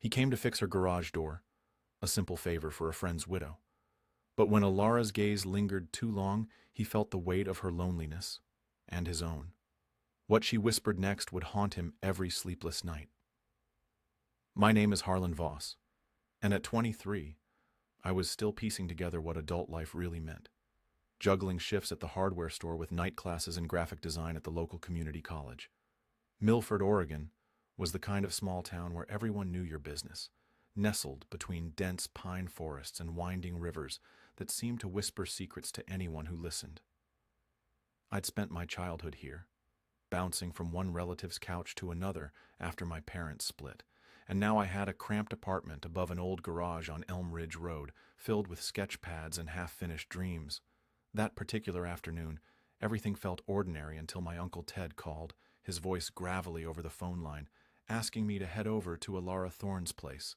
He came to fix her garage door, a simple favor for a friend's widow. But when Alara's gaze lingered too long, he felt the weight of her loneliness, and his own. What she whispered next would haunt him every sleepless night. My name is Harlan Voss, and at 23, I was still piecing together what adult life really meant, juggling shifts at the hardware store with night classes in graphic design at the local community college. Milford, Oregon, was the kind of small town where everyone knew your business, nestled between dense pine forests and winding rivers that seemed to whisper secrets to anyone who listened. I'd spent my childhood here, bouncing from one relative's couch to another after my parents split, and now I had a cramped apartment above an old garage on Elm Ridge Road, filled with sketch pads and half-finished dreams. That particular afternoon, everything felt ordinary until my Uncle Ted called, his voice gravelly over the phone line, asking me to head over to Alara Thorne's place.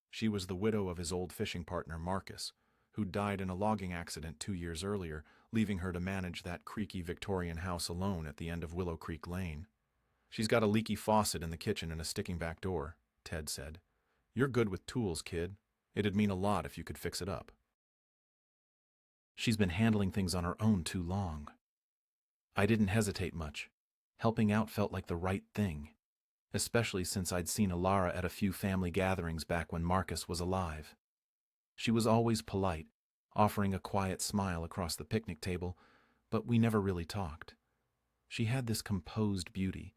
She was the widow of his old fishing partner, Marcus, who died in a logging accident 2 years earlier, leaving her to manage that creaky Victorian house alone at the end of Willow Creek Lane. "She's got a leaky faucet in the kitchen and a sticking back door," Ted said. "You're good with tools, kid. It'd mean a lot if you could fix it up." "She's been handling things on her own too long." I didn't hesitate much. Helping out felt like the right thing, especially since I'd seen Alara at a few family gatherings back when Marcus was alive. She was always polite, offering a quiet smile across the picnic table, but we never really talked. She had this composed beauty,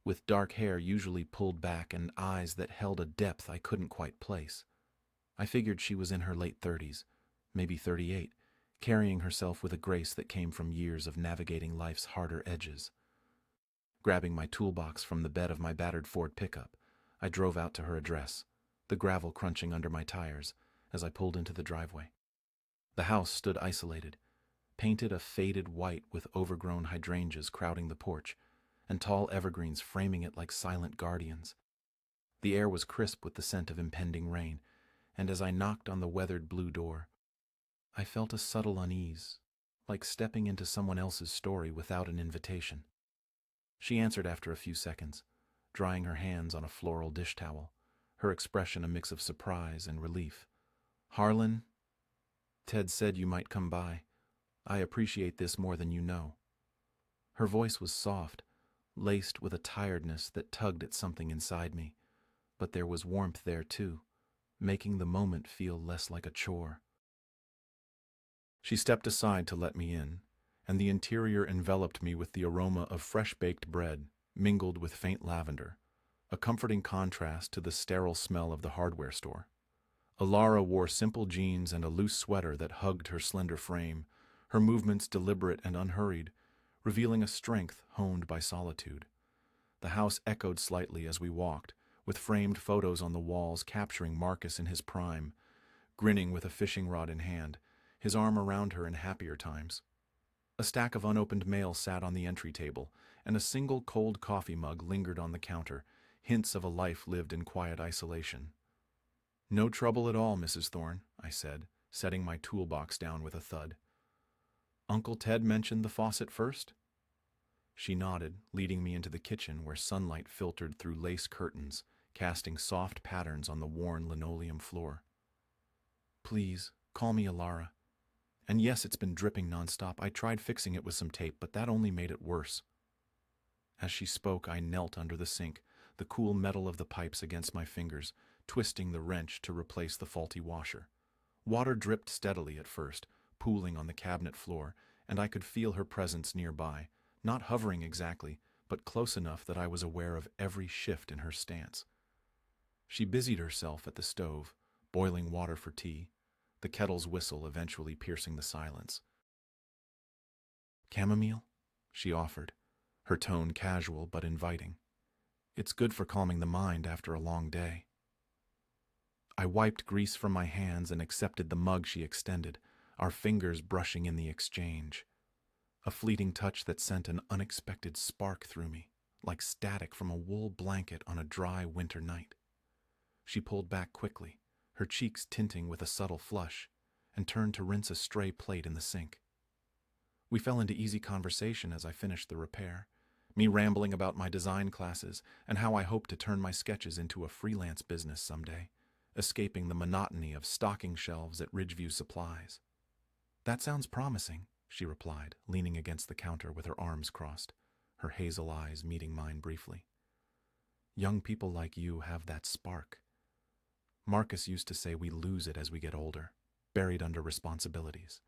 with dark hair usually pulled back and eyes that held a depth I couldn't quite place. I figured she was in her late 30s, maybe 38, carrying herself with a grace that came from years of navigating life's harder edges. Grabbing my toolbox from the bed of my battered Ford pickup, I drove out to her address, the gravel crunching under my tires as I pulled into the driveway. The house stood isolated, painted a faded white with overgrown hydrangeas crowding the porch, and tall evergreens framing it like silent guardians. The air was crisp with the scent of impending rain, and as I knocked on the weathered blue door, I felt a subtle unease, like stepping into someone else's story without an invitation. She answered after a few seconds, drying her hands on a floral dish towel, her expression a mix of surprise and relief. "Harlan, Ted said you might come by. I appreciate this more than you know." Her voice was soft, laced with a tiredness that tugged at something inside me, but there was warmth there too, making the moment feel less like a chore. She stepped aside to let me in, and the interior enveloped me with the aroma of fresh-baked bread mingled with faint lavender, a comforting contrast to the sterile smell of the hardware store. Alara wore simple jeans and a loose sweater that hugged her slender frame, her movements deliberate and unhurried, revealing a strength honed by solitude. The house echoed slightly as we walked, with framed photos on the walls capturing Marcus in his prime, grinning with a fishing rod in hand, his arm around her in happier times. A stack of unopened mail sat on the entry table, and a single cold coffee mug lingered on the counter, hints of a life lived in quiet isolation. "No trouble at all, Mrs. Thorne," I said, setting my toolbox down with a thud. "Uncle Ted mentioned the faucet first?" She nodded, leading me into the kitchen where sunlight filtered through lace curtains, casting soft patterns on the worn linoleum floor. "Please, call me Alara. And yes, it's been dripping nonstop. I tried fixing it with some tape, but that only made it worse." As she spoke, I knelt under the sink, the cool metal of the pipes against my fingers, twisting the wrench to replace the faulty washer. Water dripped steadily at first, pooling on the cabinet floor, and I could feel her presence nearby, not hovering exactly, but close enough that I was aware of every shift in her stance. She busied herself at the stove, boiling water for tea, the kettle's whistle eventually piercing the silence. "Chamomile?" she offered, her tone casual but inviting. "It's good for calming the mind after a long day." I wiped grease from my hands and accepted the mug she extended, our fingers brushing in the exchange. A fleeting touch that sent an unexpected spark through me, like static from a wool blanket on a dry winter night. She pulled back quickly, her cheeks tinting with a subtle flush, and turned to rinse a stray plate in the sink. We fell into easy conversation as I finished the repair, Me rambling about my design classes and how I hope to turn my sketches into a freelance business someday, escaping the monotony of stocking shelves at Ridgeview Supplies. That sounds promising, she replied, leaning against the counter with her arms crossed, her hazel eyes meeting mine briefly. Young people like you have that spark. Marcus used to say we lose it as we get older, buried under responsibilities.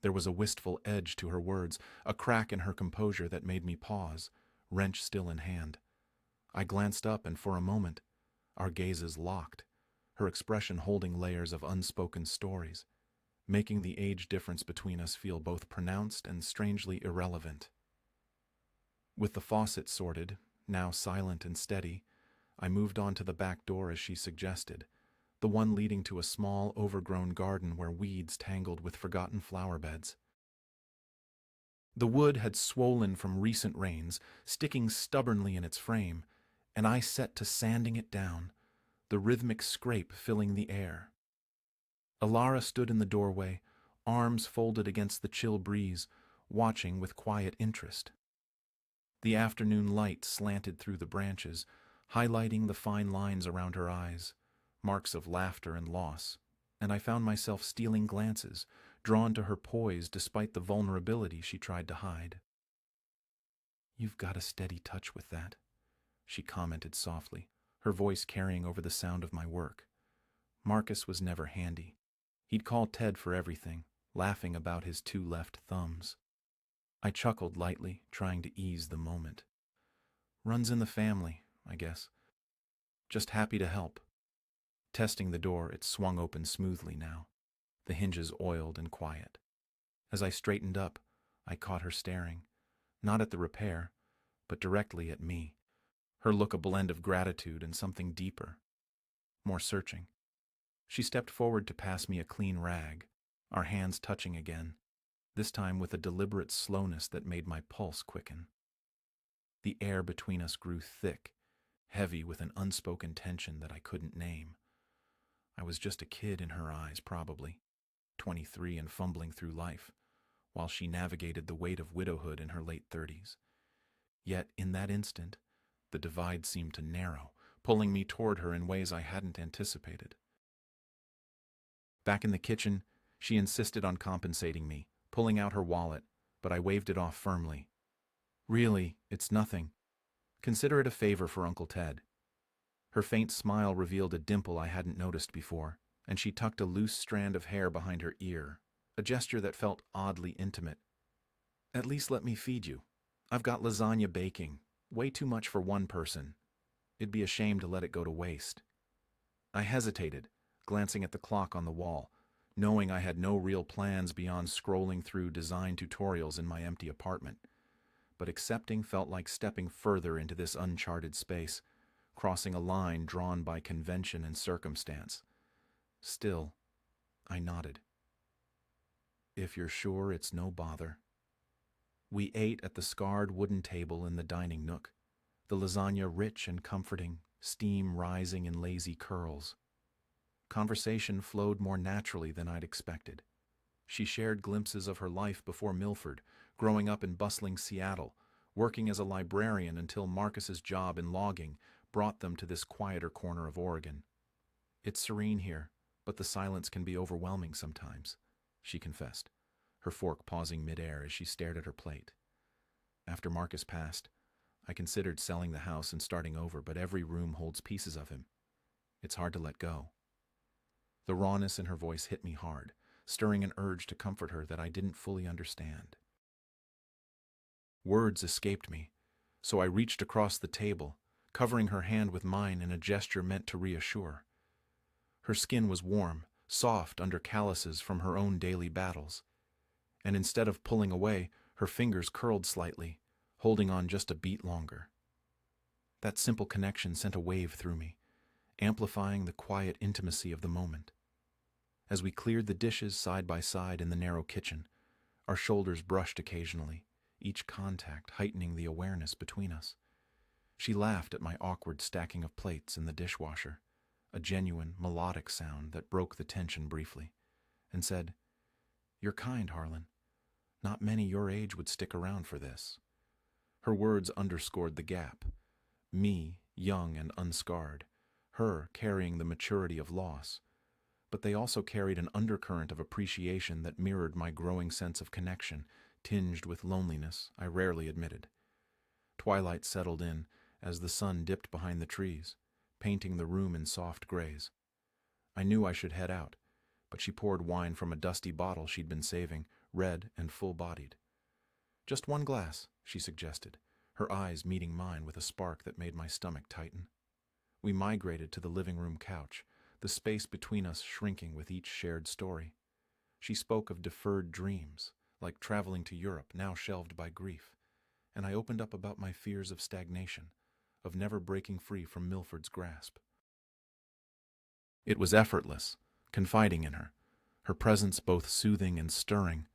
There was a wistful edge to her words, a crack in her composure that made me pause, wrench still in hand. I glanced up, and for a moment, our gazes locked, her expression holding layers of unspoken stories, making the age difference between us feel both pronounced and strangely irrelevant. With the faucet sorted, now silent and steady, I moved on to the back door as she suggested, the one leading to a small, overgrown garden where weeds tangled with forgotten flower beds. The wood had swollen from recent rains, sticking stubbornly in its frame, and I set to sanding it down, the rhythmic scrape filling the air. Alara stood in the doorway, arms folded against the chill breeze, watching with quiet interest. The afternoon light slanted through the branches, highlighting the fine lines around her eyes, marks of laughter and loss, and I found myself stealing glances, drawn to her poise despite the vulnerability she tried to hide. "You've got a steady touch with that," she commented softly, her voice carrying over the sound of my work. Marcus was never handy. He'd call Ted for everything, laughing about his 2 left thumbs. I chuckled lightly, trying to ease the moment. Runs in the family, I guess. Just happy to help. Testing the door, it swung open smoothly now, the hinges oiled and quiet. As I straightened up, I caught her staring, not at the repair, but directly at me, her look a blend of gratitude and something deeper, more searching. She stepped forward to pass me a clean rag, our hands touching again, this time with a deliberate slowness that made my pulse quicken. The air between us grew thick, heavy with an unspoken tension that I couldn't name. I was just a kid in her eyes, probably, 23 and fumbling through life, while she navigated the weight of widowhood in her late 30s. Yet, in that instant, the divide seemed to narrow, pulling me toward her in ways I hadn't anticipated. Back in the kitchen, she insisted on compensating me, pulling out her wallet, but I waved it off firmly. "Really, it's nothing. Consider it a favor for Uncle Ted." Her faint smile revealed a dimple I hadn't noticed before, and she tucked a loose strand of hair behind her ear, a gesture that felt oddly intimate. "At least let me feed you. I've got lasagna baking, way too much for one person. It'd be a shame to let it go to waste." I hesitated, glancing at the clock on the wall, knowing I had no real plans beyond scrolling through design tutorials in my empty apartment. But accepting felt like stepping further into this uncharted space, crossing a line drawn by convention and circumstance. Still, I nodded. "If you're sure it's no bother." We ate at the scarred wooden table in the dining nook, the lasagna rich and comforting, steam rising in lazy curls. Conversation flowed more naturally than I'd expected. She shared glimpses of her life before Milford, growing up in bustling Seattle, working as a librarian until Marcus's job in logging brought them to this quieter corner of Oregon. "It's serene here, but the silence can be overwhelming sometimes," she confessed, her fork pausing midair as she stared at her plate. "After Marcus passed, I considered selling the house and starting over, but every room holds pieces of him. It's hard to let go." The rawness in her voice hit me hard, stirring an urge to comfort her that I didn't fully understand. Words escaped me, so I reached across the table, covering her hand with mine in a gesture meant to reassure. Her skin was warm, soft under calluses from her own daily battles, and instead of pulling away, her fingers curled slightly, holding on just a beat longer. That simple connection sent a wave through me, amplifying the quiet intimacy of the moment. As we cleared the dishes side by side in the narrow kitchen, our shoulders brushed occasionally, each contact heightening the awareness between us. She laughed at my awkward stacking of plates in the dishwasher, a genuine, melodic sound that broke the tension briefly, and said, "You're kind, Harlan. Not many your age would stick around for this." Her words underscored the gap. Me, young and unscarred. Her carrying the maturity of loss. But they also carried an undercurrent of appreciation that mirrored my growing sense of connection, tinged with loneliness I rarely admitted. Twilight settled in as the sun dipped behind the trees, painting the room in soft grays. I knew I should head out, but she poured wine from a dusty bottle she'd been saving, red and full-bodied. "Just one glass," she suggested, her eyes meeting mine with a spark that made my stomach tighten. We migrated to the living room couch, the space between us shrinking with each shared story. She spoke of deferred dreams, like traveling to Europe, now shelved by grief, and I opened up about my fears of stagnation, of never breaking free from Milford's grasp. It was effortless, confiding in her, her presence both soothing and stirring,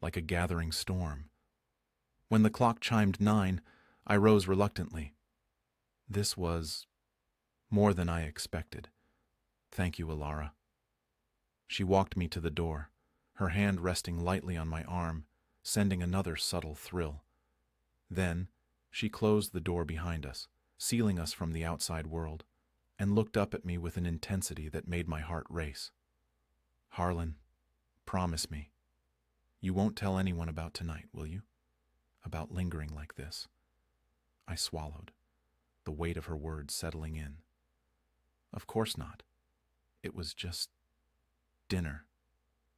like a gathering storm. When the clock chimed 9, I rose reluctantly. This was more than I expected. "Thank you, Alara." She walked me to the door, her hand resting lightly on my arm, sending another subtle thrill. Then, she closed the door behind us, sealing us from the outside world, and looked up at me with an intensity that made my heart race. "Harlan, promise me. You won't tell anyone about tonight, will you? About lingering like this?" I swallowed, the weight of her words settling in. "Of course not. It was just dinner."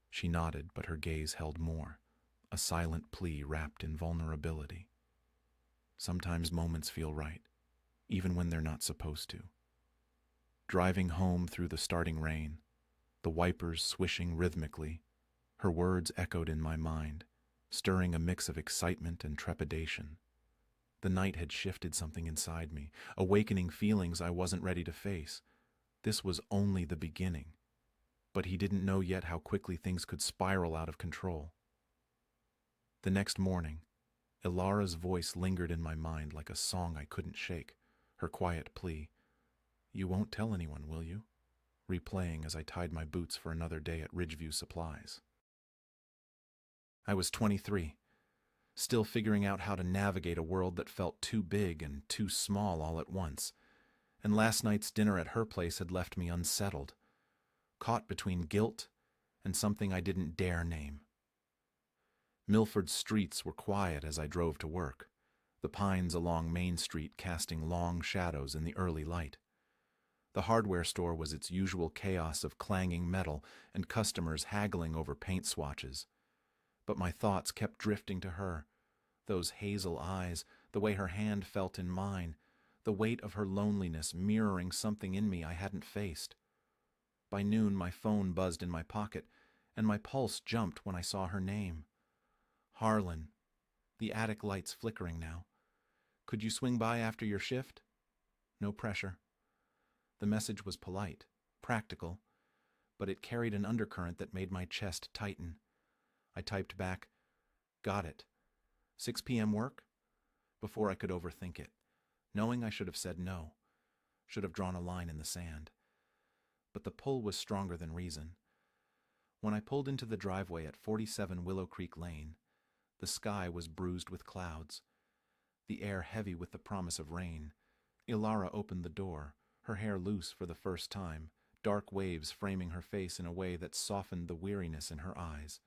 She nodded, but her gaze held more, a silent plea wrapped in vulnerability. Sometimes moments feel right, even when they're not supposed to. Driving home through the starting rain, the wipers swishing rhythmically, her words echoed in my mind, stirring a mix of excitement and trepidation. The night had shifted something inside me, awakening feelings I wasn't ready to face. This was only the beginning, but he didn't know yet how quickly things could spiral out of control. The next morning, Ilara's voice lingered in my mind like a song I couldn't shake, her quiet plea, "You won't tell anyone, will you?" replaying as I tied my boots for another day at Ridgeview Supplies. I was 23, still figuring out how to navigate a world that felt too big and too small all at once, and last night's dinner at her place had left me unsettled, caught between guilt and something I didn't dare name. Milford's streets were quiet as I drove to work, the pines along Main Street casting long shadows in the early light. The hardware store was its usual chaos of clanging metal and customers haggling over paint swatches. But my thoughts kept drifting to her, those hazel eyes, the way her hand felt in mine, the weight of her loneliness mirroring something in me I hadn't faced. By noon, my phone buzzed in my pocket, and my pulse jumped when I saw her name. "Harlan, the attic lights flickering now. Could you swing by after your shift? No pressure." The message was polite, practical, but it carried an undercurrent that made my chest tighten. I typed back, "Got it. 6 p.m. work?" before I could overthink it, knowing I should have said no, should have drawn a line in the sand. But the pull was stronger than reason. When I pulled into the driveway at 47 Willow Creek Lane, the sky was bruised with clouds, the air heavy with the promise of rain. Ilara opened the door, her hair loose for the first time, dark waves framing her face in a way that softened the weariness in her eyes.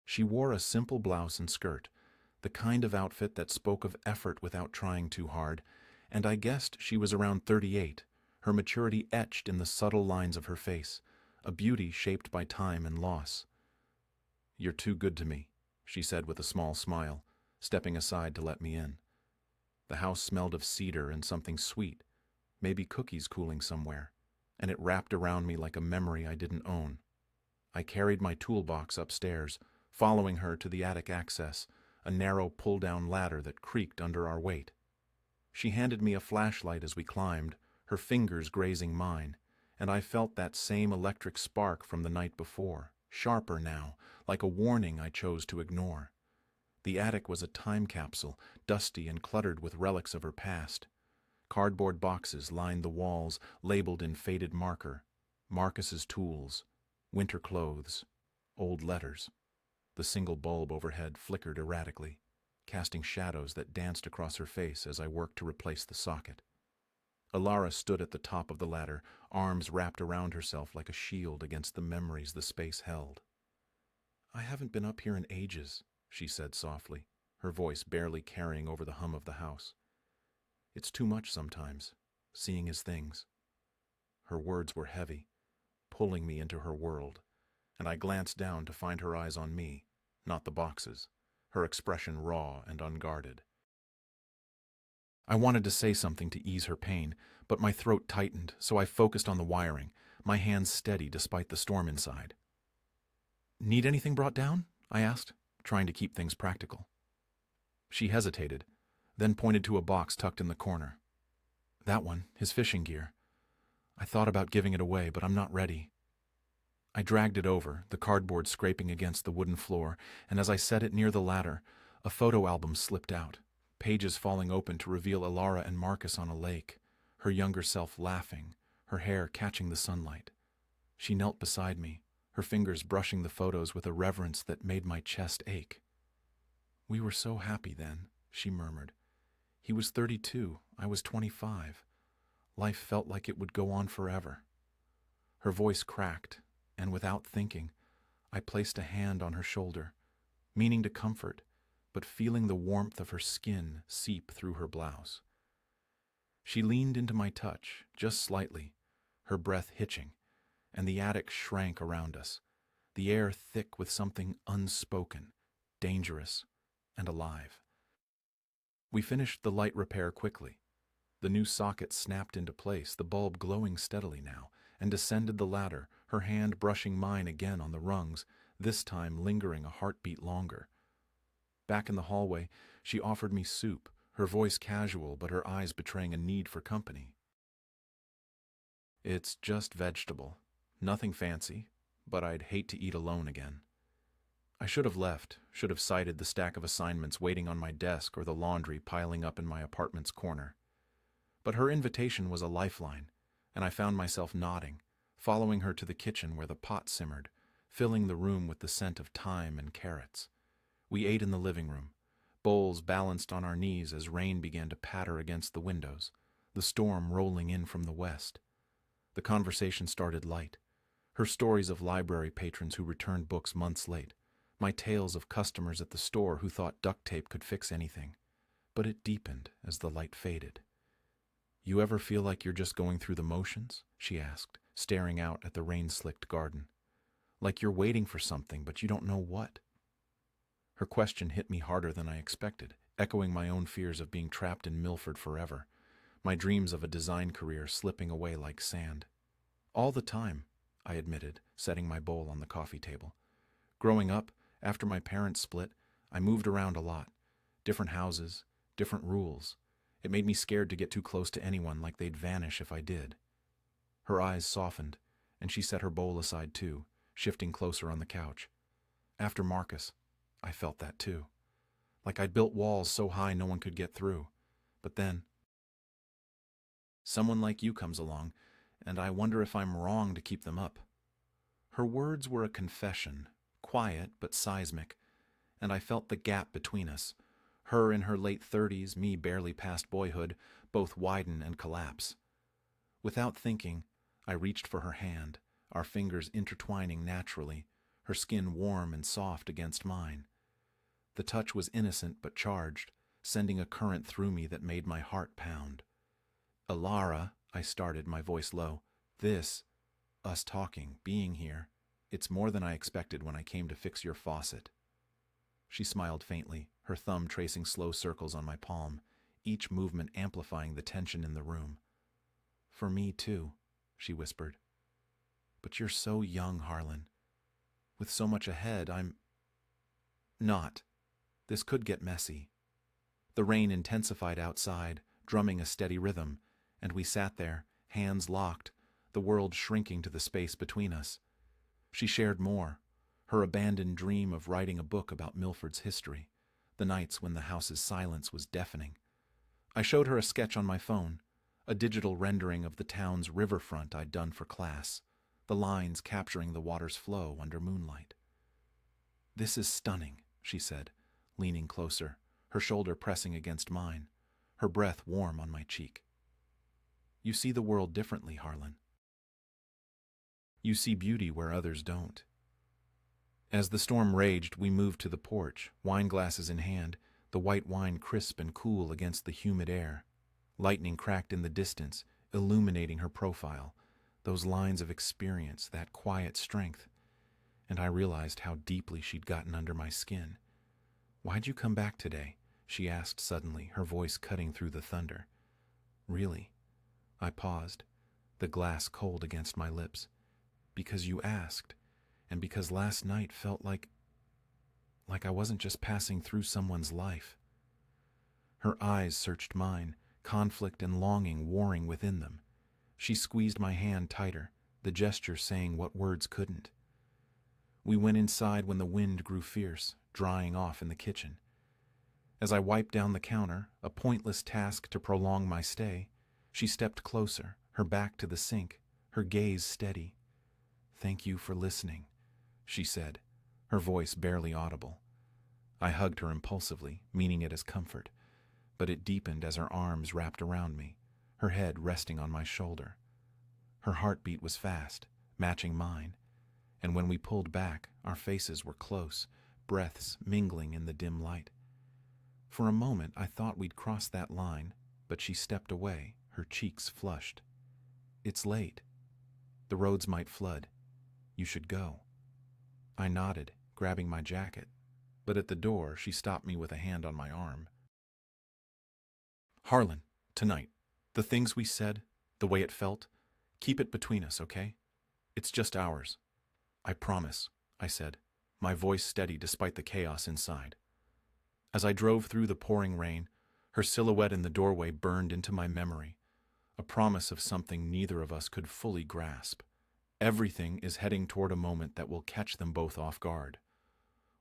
She wore a simple blouse and skirt, the kind of outfit that spoke of effort without trying too hard, and I guessed she was around 38, her maturity etched in the subtle lines of her face, a beauty shaped by time and loss. "You're too good to me," she said with a small smile, stepping aside to let me in. The house smelled of cedar and something sweet, maybe cookies cooling somewhere, and it wrapped around me like a memory I didn't own. I carried my toolbox upstairs, following her to the attic access, a narrow pull-down ladder that creaked under our weight. She handed me a flashlight as we climbed, her fingers grazing mine, and I felt that same electric spark from the night before, sharper now, like a warning I chose to ignore. The attic was a time capsule, dusty and cluttered with relics of her past. Cardboard boxes lined the walls, labeled in faded marker. Marcus's tools, winter clothes, old letters. The single bulb overhead flickered erratically. casting shadows that danced across her face as I worked to replace the socket. Alara stood at the top of the ladder, arms wrapped around herself like a shield against the memories the space held. "I haven't been up here in ages," she said softly, her voice barely carrying over the hum of the house. "It's too much sometimes, seeing his things." Her words were heavy, pulling me into her world, and I glanced down to find her eyes on me, not the boxes, her expression raw and unguarded. I wanted to say something to ease her pain, but my throat tightened, so I focused on the wiring, my hands steady despite the storm inside. "Need anything brought down?" I asked, trying to keep things practical. She hesitated, then pointed to a box tucked in the corner. "That one, his fishing gear. I thought about giving it away, but I'm not ready." I dragged it over, the cardboard scraping against the wooden floor, and as I set it near the ladder, a photo album slipped out, pages falling open to reveal Alara and Marcus on a lake, her younger self laughing, her hair catching the sunlight. She knelt beside me, her fingers brushing the photos with a reverence that made my chest ache. "We were so happy then," she murmured. "He was 32, I was 25. Life felt like it would go on forever." Her voice cracked, and without thinking, I placed a hand on her shoulder, meaning to comfort, but feeling the warmth of her skin seep through her blouse. She leaned into my touch, just slightly, her breath hitching, and the attic shrank around us, the air thick with something unspoken, dangerous, and alive. We finished the light repair quickly. The new socket snapped into place, the bulb glowing steadily now, and descended the ladder, her hand brushing mine again on the rungs, this time lingering a heartbeat longer. Back in the hallway, she offered me soup, her voice casual but her eyes betraying a need for company. "It's just vegetable. Nothing fancy, but I'd hate to eat alone again." I should have left, should have cited the stack of assignments waiting on my desk or the laundry piling up in my apartment's corner. But her invitation was a lifeline, and I found myself nodding, following her to the kitchen where the pot simmered, filling the room with the scent of thyme and carrots. We ate in the living room, bowls balanced on our knees as rain began to patter against the windows, the storm rolling in from the west. The conversation started light, her stories of library patrons who returned books months late, my tales of customers at the store who thought duct tape could fix anything. But it deepened as the light faded. "You ever feel like you're just going through the motions?" she asked, staring out at the rain-slicked garden. "Like you're waiting for something, but you don't know what?" Her question hit me harder than I expected, echoing my own fears of being trapped in Milford forever, my dreams of a design career slipping away like sand. "All the time," I admitted, setting my bowl on the coffee table. "Growing up, after my parents split, I moved around a lot. Different houses, different rules. It made me scared to get too close to anyone, like they'd vanish if I did." Her eyes softened, and she set her bowl aside too, shifting closer on the couch. "After Marcus, I felt that too. Like I'd built walls so high no one could get through. But then, someone like you comes along, and I wonder if I'm wrong to keep them up." Her words were a confession, quiet but seismic, and I felt the gap between us, her in her late 30s, me barely past boyhood, both widen and collapse. Without thinking, I reached for her hand, our fingers intertwining naturally, her skin warm and soft against mine. The touch was innocent but charged, sending a current through me that made my heart pound. "Alara," I started, my voice low, us talking, being here, it's more than I expected when I came to fix your faucet." She smiled faintly, her thumb tracing slow circles on my palm, each movement amplifying the tension in the room. "For me, too," she whispered. "But you're so young, Harlan. With so much ahead, I'm not. This could get messy." The rain intensified outside, drumming a steady rhythm, and we sat there, hands locked, the world shrinking to the space between us. She shared more, her abandoned dream of writing a book about Milford's history, the nights when the house's silence was deafening. I showed her a sketch on my phone, a digital rendering of the town's riverfront I'd done for class, the lines capturing the water's flow under moonlight. "This is stunning," she said, leaning closer, her shoulder pressing against mine, her breath warm on my cheek. You see the world differently, Harlan. You see beauty where others don't. As the storm raged, we moved to the porch, wine glasses in hand, the white wine crisp and cool against the humid air. Lightning cracked in the distance, illuminating her profile, those lines of experience, that quiet strength. And I realized how deeply she'd gotten under my skin. "Why'd you come back today?" she asked suddenly, her voice cutting through the thunder. "Really?" I paused, the glass cold against my lips. "Because you asked, and because last night felt like I wasn't just passing through someone's life." Her eyes searched mine, conflict and longing warring within them. She squeezed my hand tighter, the gesture saying what words couldn't. We went inside when the wind grew fierce, drying off in the kitchen. As I wiped down the counter, a pointless task to prolong my stay, she stepped closer, her back to the sink, her gaze steady. "Thank you for listening," she said, her voice barely audible. I hugged her impulsively, meaning it as comfort, but it deepened as her arms wrapped around me, her head resting on my shoulder. Her heartbeat was fast, matching mine, and when we pulled back, our faces were close, breaths mingling in the dim light. For a moment, I thought we'd crossed that line, but she stepped away, her cheeks flushed. "It's late. The roads might flood. You should go." I nodded, grabbing my jacket, but at the door, she stopped me with a hand on my arm. "Harlan, tonight, the things we said, the way it felt, keep it between us, okay? It's just ours." "I promise," I said, my voice steady despite the chaos inside. As I drove through the pouring rain, her silhouette in the doorway burned into my memory, a promise of something neither of us could fully grasp. Everything is heading toward a moment that will catch them both off guard.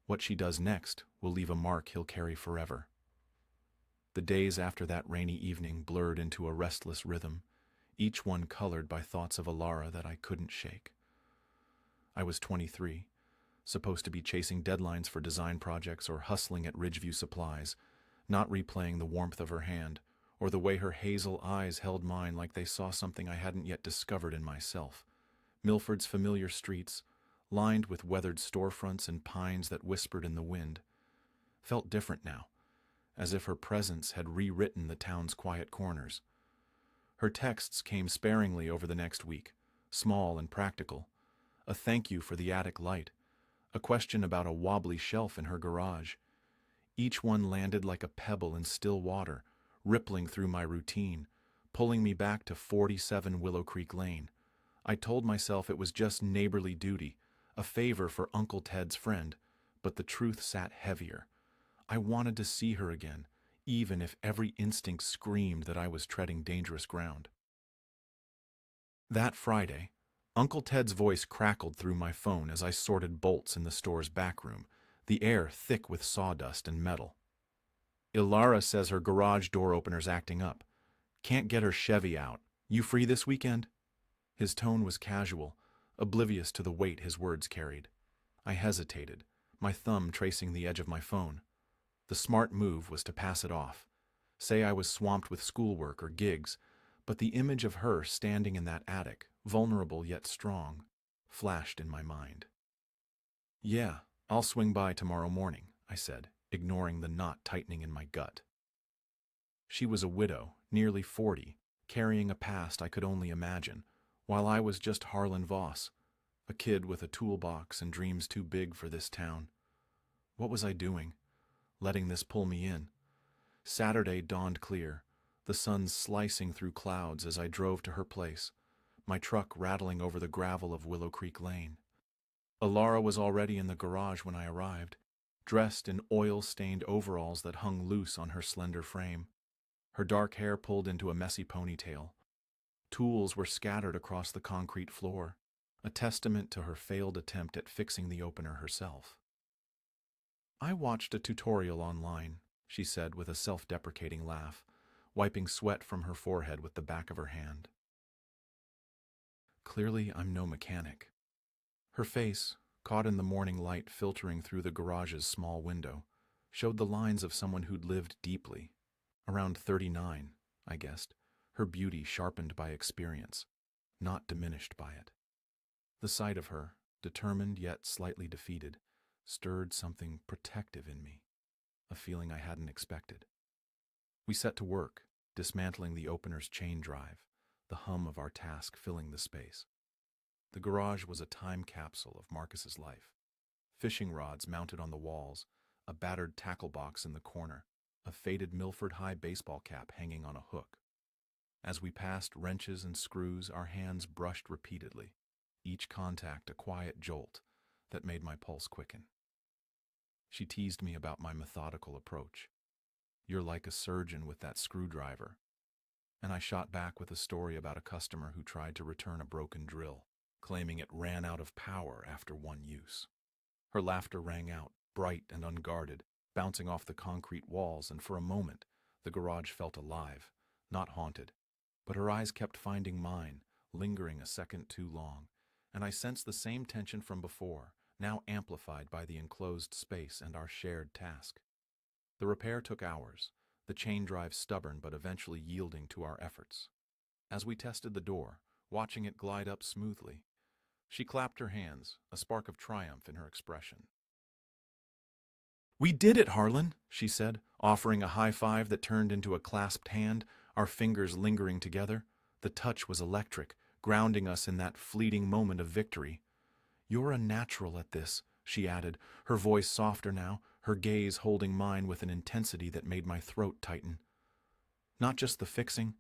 What she does next will leave a mark he'll carry forever. The days after that rainy evening blurred into a restless rhythm, each one colored by thoughts of Alara that I couldn't shake. I was 23, supposed to be chasing deadlines for design projects or hustling at Ridgeview Supplies, not replaying the warmth of her hand or the way her hazel eyes held mine like they saw something I hadn't yet discovered in myself. Milford's familiar streets, lined with weathered storefronts and pines that whispered in the wind, felt different now, as if her presence had rewritten the town's quiet corners. Her texts came sparingly over the next week, small and practical. A thank you for the attic light, a question about a wobbly shelf in her garage. Each one landed like a pebble in still water, rippling through my routine, pulling me back to 47 Willow Creek Lane. I told myself it was just neighborly duty, a favor for Uncle Ted's friend, but the truth sat heavier. I wanted to see her again, even if every instinct screamed that I was treading dangerous ground. That Friday, Uncle Ted's voice crackled through my phone as I sorted bolts in the store's back room, the air thick with sawdust and metal. "Ilara says her garage door opener's acting up. Can't get her Chevy out. You free this weekend?" His tone was casual, oblivious to the weight his words carried. I hesitated, my thumb tracing the edge of my phone. The smart move was to pass it off, say I was swamped with schoolwork or gigs, but the image of her standing in that attic, vulnerable yet strong, flashed in my mind. "Yeah, I'll swing by tomorrow morning," I said, ignoring the knot tightening in my gut. She was a widow, nearly 40, carrying a past I could only imagine, while I was just Harlan Voss, a kid with a toolbox and dreams too big for this town. What was I doing? Letting this pull me in? Saturday dawned clear, the sun slicing through clouds as I drove to her place, my truck rattling over the gravel of Willow Creek Lane. Alara was already in the garage when I arrived, dressed in oil-stained overalls that hung loose on her slender frame, her dark hair pulled into a messy ponytail. Tools were scattered across the concrete floor, a testament to her failed attempt at fixing the opener herself. "I watched a tutorial online," she said with a self-deprecating laugh, wiping sweat from her forehead with the back of her hand. "Clearly, I'm no mechanic." Her face, caught in the morning light filtering through the garage's small window, showed the lines of someone who'd lived deeply. Around 39, I guessed, her beauty sharpened by experience, not diminished by it. The sight of her, determined yet slightly defeated, stirred something protective in me, a feeling I hadn't expected. We set to work, dismantling the opener's chain drive, the hum of our task filling the space. The garage was a time capsule of Marcus's life. Fishing rods mounted on the walls, a battered tackle box in the corner, a faded Milford High baseball cap hanging on a hook. As we passed wrenches and screws, our hands brushed repeatedly, each contact a quiet jolt that made my pulse quicken. She teased me about my methodical approach. "You're like a surgeon with that screwdriver." And I shot back with a story about a customer who tried to return a broken drill, claiming it ran out of power after one use. Her laughter rang out, bright and unguarded, bouncing off the concrete walls, and for a moment, the garage felt alive, not haunted. But her eyes kept finding mine, lingering a second too long, and I sensed the same tension from before, now amplified by the enclosed space and our shared task. The repair took hours, the chain drive stubborn but eventually yielding to our efforts. As we tested the door, watching it glide up smoothly, she clapped her hands, a spark of triumph in her expression. "We did it, Harlan," she said, offering a high five that turned into a clasped hand, our fingers lingering together. The touch was electric, grounding us in that fleeting moment of victory. "You're a natural at this," she added, her voice softer now, her gaze holding mine with an intensity that made my throat tighten. "Not just the fixing.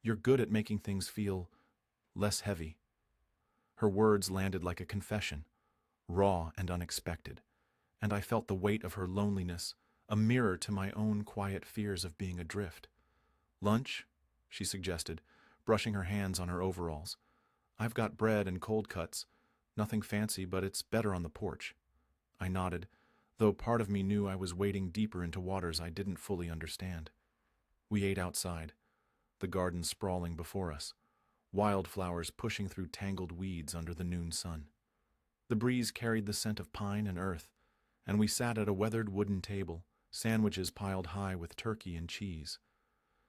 You're good at making things feel less heavy." Her words landed like a confession, raw and unexpected, and I felt the weight of her loneliness, a mirror to my own quiet fears of being adrift. "Lunch?" she suggested, brushing her hands on her overalls. "I've got bread and cold cuts. Nothing fancy, but it's better on the porch." I nodded, though part of me knew I was wading deeper into waters I didn't fully understand. We ate outside, the garden sprawling before us, wildflowers pushing through tangled weeds under the noon sun. The breeze carried the scent of pine and earth, and we sat at a weathered wooden table, sandwiches piled high with turkey and cheese.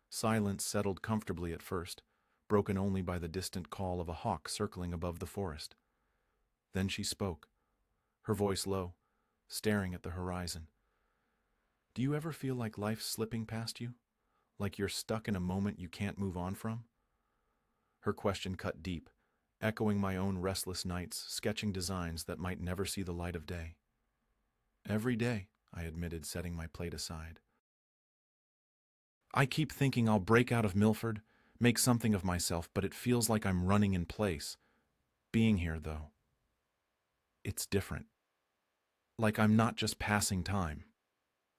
Silence settled comfortably at first, broken only by the distant call of a hawk circling above the forest. Then she spoke, her voice low, staring at the horizon. "Do you ever feel like life's slipping past you? Like you're stuck in a moment you can't move on from?" Her question cut deep, echoing my own restless nights, sketching designs that might never see the light of day. "Every day," I admitted, setting my plate aside. "I keep thinking I'll break out of Milford, make something of myself, but it feels like I'm running in place. Being here, though, it's different. Like I'm not just passing time."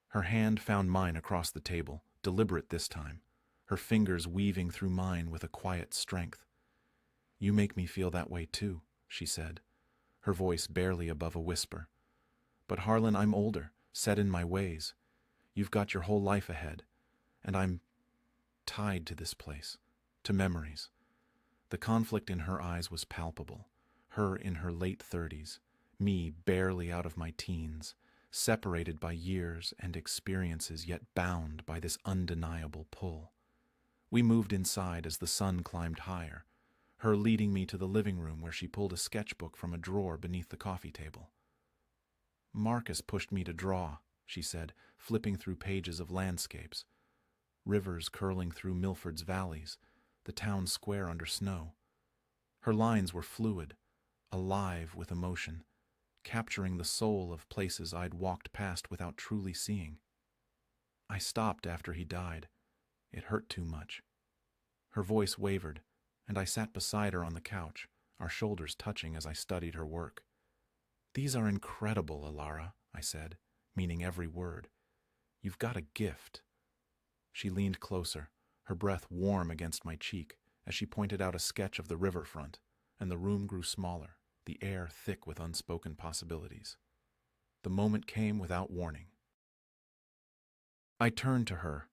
Her hand found mine across the table, deliberate this time, her fingers weaving through mine with a quiet strength. "You make me feel that way too," she said, her voice barely above a whisper. "But Harlan, I'm older, set in my ways. You've got your whole life ahead, and I'm tied to this place, to memories." The conflict in her eyes was palpable, her in her late 30s, me barely out of my teens, separated by years and experiences yet bound by this undeniable pull. We moved inside as the sun climbed higher, her leading me to the living room where she pulled a sketchbook from a drawer beneath the coffee table. "Marcus pushed me to draw," she said, flipping through pages of landscapes. Rivers curling through Milford's valleys, the town square under snow. Her lines were fluid, alive with emotion, capturing the soul of places I'd walked past without truly seeing. "I stopped after he died. It hurt too much." Her voice wavered, and I sat beside her on the couch, our shoulders touching as I studied her work. "These are incredible, Alara," I said, meaning every word. "You've got a gift." She leaned closer, her breath warm against my cheek, as she pointed out a sketch of the riverfront, and the room grew smaller, the air thick with unspoken possibilities. The moment came without warning. I turned to her,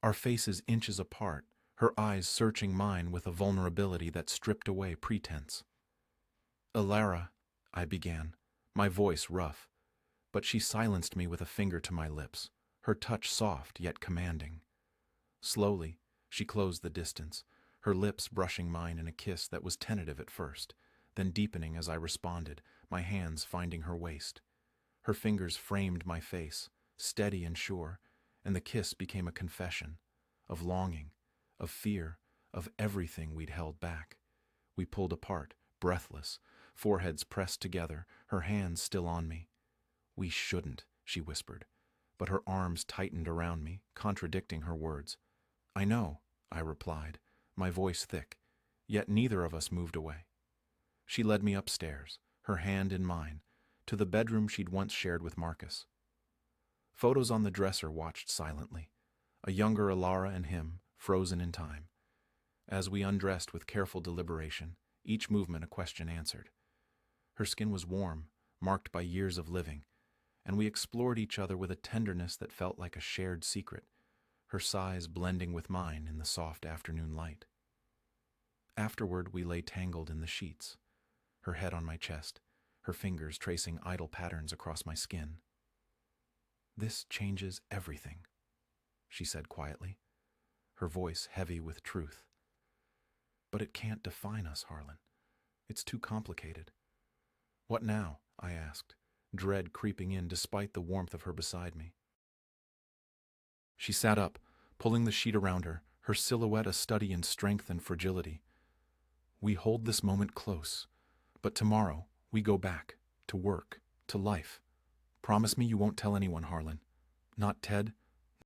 our faces inches apart, her eyes searching mine with a vulnerability that stripped away pretense. "Alara," I began, my voice rough, but she silenced me with a finger to my lips, her touch soft yet commanding. Slowly, she closed the distance, her lips brushing mine in a kiss that was tentative at first, then deepening as I responded, my hands finding her waist. Her fingers framed my face, steady and sure, and the kiss became a confession of longing, of fear, of everything we'd held back. We pulled apart, breathless, foreheads pressed together, her hands still on me. "We shouldn't," she whispered, but her arms tightened around me, contradicting her words. "I know," I replied, my voice thick, yet neither of us moved away. She led me upstairs, her hand in mine, to the bedroom she'd once shared with Marcus. Photos on the dresser watched silently, a younger Alara and him, frozen in time. As we undressed with careful deliberation, each movement a question answered. Her skin was warm, marked by years of living, and we explored each other with a tenderness that felt like a shared secret, her sighs blending with mine in the soft afternoon light. Afterward, we lay tangled in the sheets, her head on my chest, her fingers tracing idle patterns across my skin. "This changes everything," she said quietly, her voice heavy with truth. "But it can't define us, Harlan. It's too complicated." "What now?" I asked, dread creeping in despite the warmth of her beside me. She sat up, pulling the sheet around her, her silhouette a study in strength and fragility. "We hold this moment close, but tomorrow we go back, to work, to life. Promise me you won't tell anyone, Harlan. Not Ted,